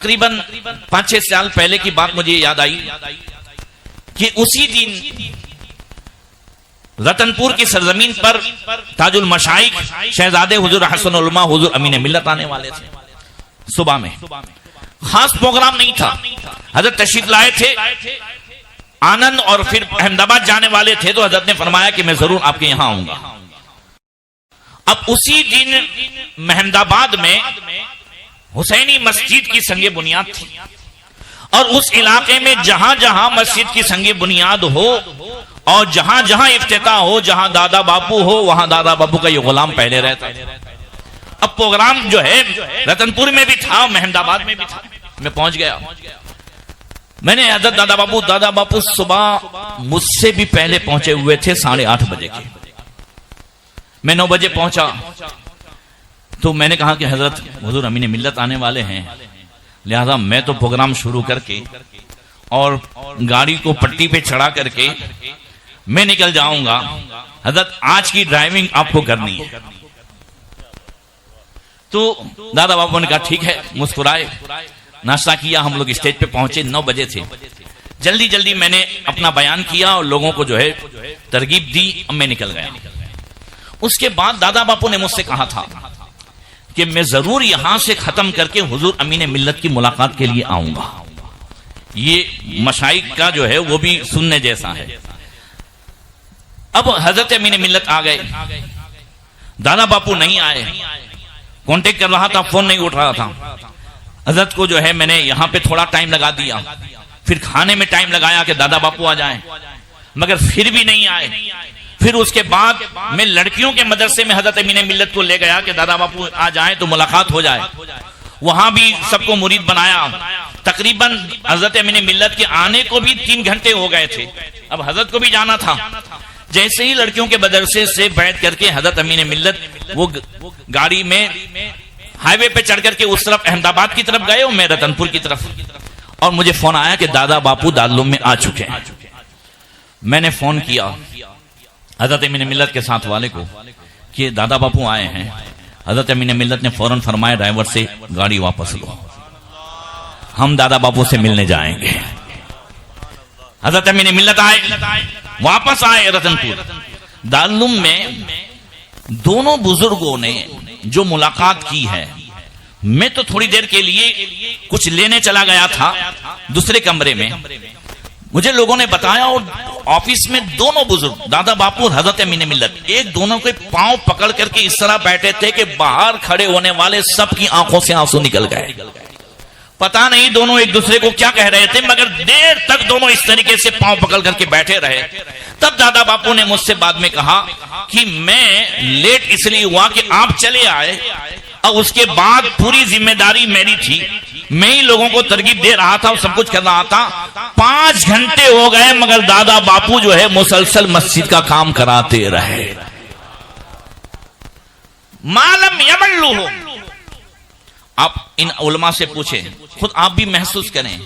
तकरीबन 5-6 साल पहले की बात मुझे याद आई कि उसी दिन रतनपुर की सरजमीन पर ताजुल मशाइख शहजादे हुजूर हसन उलमा हुजूर अमीन मिल्लत आने वाले थे। सुबह में खास प्रोग्राम नहीं था, हजरत तशरीफ लाए थे आनंद और फिर अहमदाबाद जाने वाले थे, तो हजरत ने फरमाया कि मैं जरूर आपके यहां आऊंगा। अब उसी दिन अहमदाबाद में हुसैनी मस्जिद की संगे बुनियाद थी और उस इलाके में जहां जहां मस्जिद की संगे बुनियाद हो और जहां जहां इफ्तिताह हो, जहां दादा बापू हो, वहां दादा बापू का ये गुलाम पहले रहता है। अब प्रोग्राम जो है रतनपुर में भी था, अहमदाबाद में भी था। मैं पहुंच गया, मैंने हजरत दादा बापू सुबह मुझसे भी पहले पहुंचे हुए थे, 8:30 बजे के। मैं 9 बजे पहुंचा तो मैंने कहा कि हजरत हुजूर अमीन मिल्लत आने वाले हैं, लिहाजा मैं तो प्रोग्राम शुरू करके और गाड़ी को पट्टी पे चढ़ा करके मैं निकल जाऊंगा, हजरत आज की ड्राइविंग आपको करनी है। तो दादा बाबू ने कहा ठीक है, मुस्कुराए, नाश्ता किया, हम लोग स्टेज पे पहुंचे। 9 बजे थे। जल्दी जल्दी मैंने अपना बयान किया और लोगों को जो है तरगीब दी, अब मैं निकल गया। उसके बाद दादा बापू ने मुझसे कहा था कि मैं जरूर यहां से खत्म करके हुजूर अमीन मिल्लत की मुलाकात के लिए आऊंगा। ये मशाइख का जो है वो भी सुनने जैसा है। अब हजरत अमीन मिल्लत आ गए, दादा बापू नहीं आए। कांटेक्ट कर रहा था, फोन नहीं उठ रहा था। हजरत को जो है मैंने यहां पे थोड़ा टाइम लगा दिया, फिर खाने में टाइम लगाया कि दादा बापू आ जाएं, मगर फिर भी नहीं आए। फिर उसके बाद मैं लड़कियों के मदरसे में हजरत अमीन मिल्लत को ले गया कि दादा बापू आ जाएं तो मुलाकात हो जाए। वहां भी सबको मुरीद बनाया। तकरीबन हजरत अमीन मिल्लत के आने को भी 3 घंटे हो गए थे। अब हजरत को भी जाना था। जैसे ही लड़कियों के मदरसे से बैठ करके हजरत अमीन मिल्लत वो गाड़ी में हाईवे पे चढ़ करके उस तरफ अहमदाबाद की तरफ गए और मैं रतनपुर की तरफ, और मुझे फोन आया कि दादा बापू दारुल में आ चुके हैं। मैंने फोन किया हजरत अमीन मिल्लत के साथ वाले को कि दादा बापू आए हैं। हजरत अमीन मिल्लत ने फौरन फरमाया ड्राइवर से गाड़ी वापस लो, हम दादा बापू से मिलने जाएंगे। हजरत अमीन मिल्लत आए, वापस आए रतनपुर। दारुल में दोनों बुजुर्गों ने जो मुलाकात की है, मैं तो थोड़ी देर के लिए कुछ लेने चला गया था दूसरे कमरे में। मुझे लोगों ने बताया और ऑफिस में दोनों बुजुर्ग दादा बापू और हजरत अमीन मिल्लत एक दोनों के पांव पकड़ करके इस तरह बैठे थे कि बाहर खड़े होने वाले सबकी आंखों से आंसू निकल गए। पता नहीं दोनों एक दूसरे को क्या कह रहे थे, मगर देर तक दोनों इस तरीके से पांव पकड़ करके बैठे रहे। तब दादा बापू ने मुझसे बाद में कहा कि मैं लेट इसलिए हुआ कि आप चले आए और उसके बाद पूरी जिम्मेदारी मेरी थी। मैं ही लोगों को तरगीब दे रहा था और सब कुछ कर रहा था। 5 घंटे हो गए मगर दादा बापू जो है मुसलसल मस्जिद का काम कराते रहे। मालम यमल्लू हो। आप इन उलमा से पूछें, खुद आप भी महसूस करें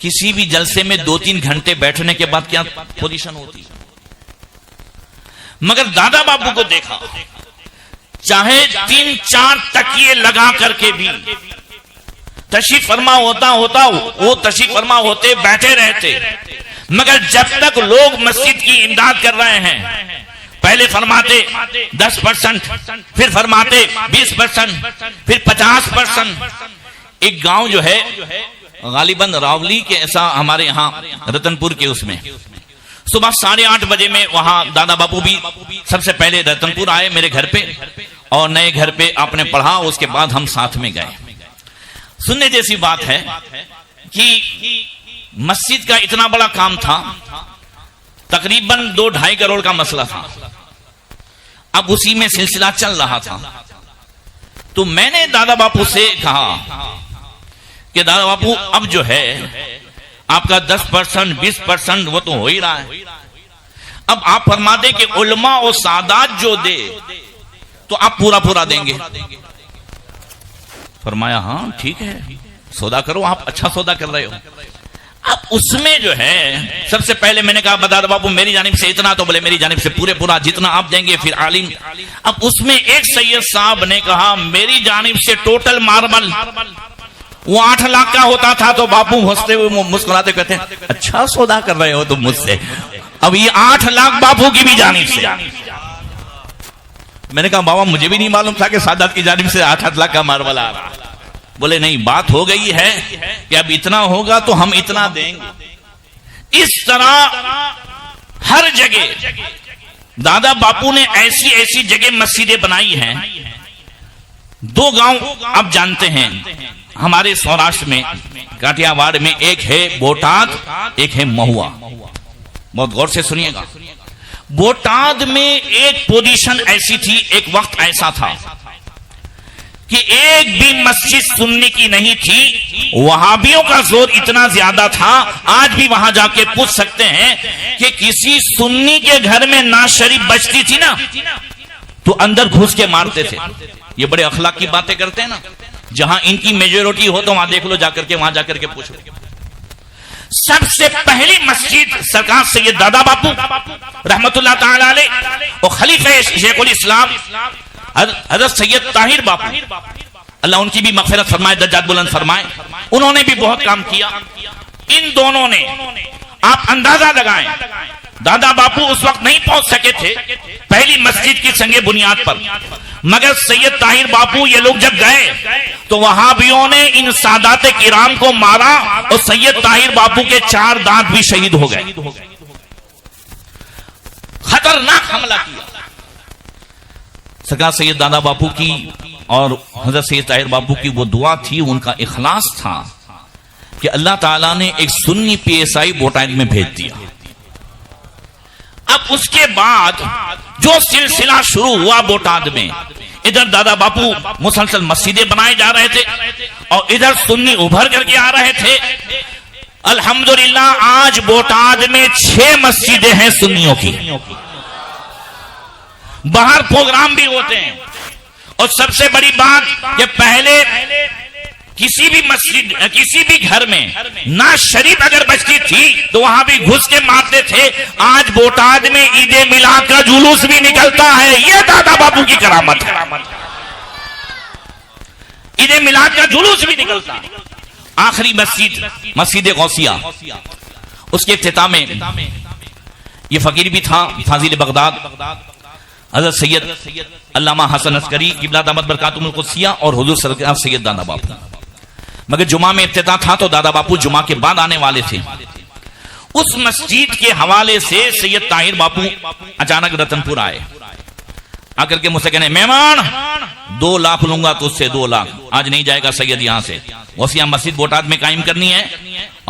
किसी भी जलसे में 2-3 घंटे बैठने के बाद क्या पोजीशन होती है। मगर दादा बापू को देखा, चाहे 3-4 तकिए लगा करके भी तशरीफ फरमा होता वो तशरीफ फरमा होते, बैठे रहते। मगर जब तक लोग मस्जिद की इमदाद कर रहे हैं, पहले फरमाते 10%, फिर फरमाते 20%, फिर 50%। एक गांव जो है गालिबन रावली के ऐसा हमारे यहाँ रतनपुर के उसमें सुबह 8:30 बजे में वहां दादा बापू भी सबसे पहले रतनपुर आए मेरे घर पे, और नए घर पे आपने पढ़ा। उसके बाद हम साथ में गए। सुनने जैसी बात है कि मस्जिद का इतना बड़ा काम था, तकरीबन 2-2.5 करोड़ का मसला था। अब उसी में सिलसिला चल रहा था। तो मैंने दादा बापू से कहा कि दादा बापू अब जो है आपका 10%, 20% वो तो हो ही रहा है। अब आप फरमा दे कि उलमा और सादात जो दे तो आप पूरा देंगे। फरमाया हाँ ठीक है, सौदा करो, आप अच्छा सौदा कर रहे हो। अब उसमें जो है सबसे पहले मैंने कहा दादा बापू मेरी जानिब से इतना, तो बोले मेरी जानिब से पूरा जितना आप देंगे। फिर आलिम, अब उसमें एक सैयद साहब ने कहा मेरी जानिब से टोटल मार्बल वो 8 लाख का होता था तो बापू हंसते हुए मुस्कुराते कहते हैं अच्छा सौदा कर रहे हो तुम मुझसे। अब ये 8 लाख बापू की भी जानिब से। मैंने कहा बाबा मुझे भी नहीं मालूम था कि सादात की जानिब से 8 लाख का मार्बल आ रहा। बोले नहीं, बात हो गई है कि अब इतना होगा तो हम इतना देंगे। इस तरह हर जगह दादा बापू ने ऐसी ऐसी जगह मस्जिदें बनाई हैं। 2 गांव आप जानते हैं हमारे सौराष्ट्र में, काठियावाड़ में, एक है बोटाद, एक है महुआ। बहुत गौर से सुनिएगा। बोटाद में एक पोजीशन ऐसी थी, एक वक्त ऐसा था कि एक भी मस्जिद सुन्नी की नहीं थी। वहाबियों का जोर इतना ज्यादा था, आज भी वहां जाके पूछ सकते हैं कि किसी सुन्नी के घर में नाज शरीफ बजती थी ना तो अंदर घुस के मारते थे। ये बड़े अखलाक की बातें करते हैं ना। जहां इनकी मेजोरिटी हो तो वहां देख लो, जाकर के वहां जाकर के पूछो। सबसे पहली मस्जिद सरकार सैयद दादा बापू रहमतुल्लाह ताला अलैह और खलीफे शेखुल इस्लाम हजरत सैयद ताहिर बापू, अल्लाह उनकी भी मगफिरत फरमाए, दर्जात बुलंद फरमाए, उन्होंने भी बहुत काम किया। इन दोनों ने, आप अंदाजा लगाएं, दादा बापू उस वक्त नहीं पहुंच सके थे पहली मस्जिद की संगे बुनियाद पर, मगर सैयद ताहिर बापू ये लोग जब गए तो वहाबियों ने इन सादात किराम को मारा और सैयद ताहिर बापू के 4 दांत भी शहीद हो गए। खतरनाक हमला किया। सरकार सैयद दादा बापू की और हजरत सैयद ताहिर बापू की वो दुआ थी, उनका इखलास था कि अल्लाह ताला ने एक सुन्नी PSI बोटाद में भेज दिया। अब उसके बाद जो सिलसिला शुरू हुआ बोटाद में, इधर दादा बापू मुसलसल मस्जिदें बनाए जा रहे थे और इधर सुन्नी उभर करके आ रहे थे। अल्हम्दुलिल्लाह आज बोटाद में 6 मस्जिदें हैं सुन्नियों की। बाहर प्रोग्राम भी होते हैं। और सबसे बड़ी बात कि पहले किसी भी मस्जिद, किसी भी घर में नाज शरीफ अगर बजती थी तो वहां भी घुस के मारते थे। आज बोटाद में ईदे मिलाद का जुलूस भी निकलता है। यह दादा बापू की करामत है। ईदे मिलाद का जुलूस भी निकलता है। आखिरी मस्जिद, मस्जिद गौसिया, उसके इफ्तिताह में ये फकीर भी था, फाजिल बगदाद हजरत सैयद अल्लामा हसन अस्करी किबला दामत बरकातुहुल कुद्सिया और हुजूर सरकार सैयद दादा बापू। मगर जुमा में इफ्तिताह था तो दादा बापू जुमा के बाद आने वाले थे। उस मस्जिद के हवाले से सैयद ताहिर बापू अचानक रतनपुर आए। आकर के मुझसे कहने, मेहमान 2 लाख लूंगा तुझसे, 2 लाख। आज नहीं जाएगा सैयद यहां से, गौसिया मस्जिद बोटाद में कायम करनी है,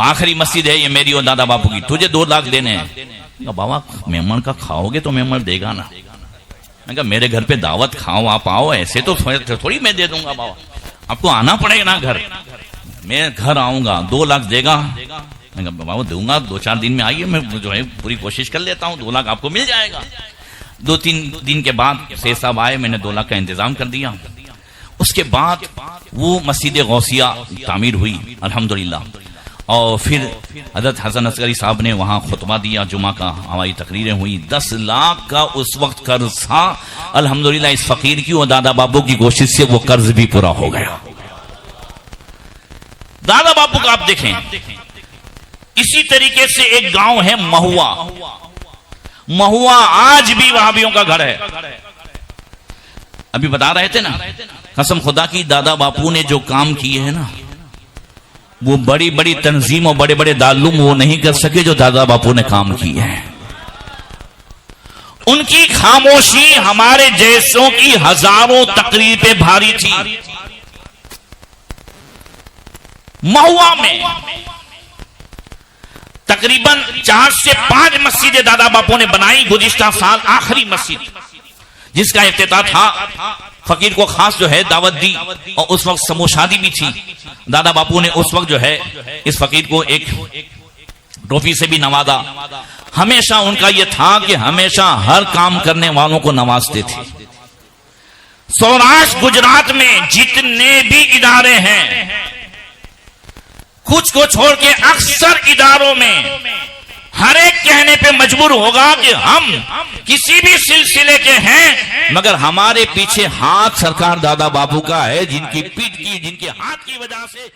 आखिरी मस्जिद है ये मेरी और दादा बापू की, तुझे 2 लाख देने हैं। बाबा मेहमान का खाओगे तो मेहमान देगा ना। मैं कहा मेरे घर पे दावत खाओ, आप आओ, ऐसे तो थोड़ी मैं दे दूंगा बाबा, आपको आना पड़ेगा ना घर। मैं घर आऊंगा, 2 लाख देगा। मैं कहा बाबा दूंगा, 2-4 दिन में आइए, मैं जो है पूरी कोशिश कर लेता हूँ, 2 लाख आपको मिल जाएगा। 2-3 दिन के बाद शेख साहब आए, मैंने 2 लाख का इंतजाम कर दिया। उसके बाद वो मस्जिद गौसिया तामीर हुई अल्हम्दुलिल्लाह। और फिर हजरत हसन अस्करी साहब ने वहां खुतबा दिया, जुमा का हमारी तकरीरें हुई। 10 लाख का उस वक्त कर्ज था, अल्हम्दुलिल्लाह इस फकीर की और दादा बापू की कोशिश से वो कर्ज भी पूरा हो गया। दादा बापू का आप देखें। इसी तरीके से एक गांव है महुआ। महुआ आज भी वहाबियों का घर है। अभी बता रहे थे ना, कसम खुदा की दादा बापू ने जो काम किए हैं ना, वो बड़ी बड़ी तंजीम और बड़े बड़े दारुल वो नहीं कर सके जो दादा बापू ने काम किए हैं। उनकी खामोशी हमारे जैसों की हजारों तकरीर पे भारी थी। महुआ में तकरीबन 4 से 5 मस्जिदें दादा बापू ने बनाई। गुज़िश्ता साल आखिरी मस्जिद जिसका इफ्तिताह था, फकीर को खास जो है दावत दी और उस वक्त समूह शादी भी थी। दादा बापू ने उस वक्त जो है इस फकीर को एक ट्रॉफी से भी नवाजा। हमेशा उनका यह था कि हमेशा हर काम करने वालों को नवाजते थे। सौराष्ट्र गुजरात में जितने भी इदारे हैं, कुछ को छोड़ के अक्सर इदारों में हर एक कहने पे मजबूर होगा कि हम किसी भी सिलसिले के हैं, मगर हमारे पीछे हाथ सरकार दादा बापू का है, जिनकी पीठ की, जिनके हाथ की वजह से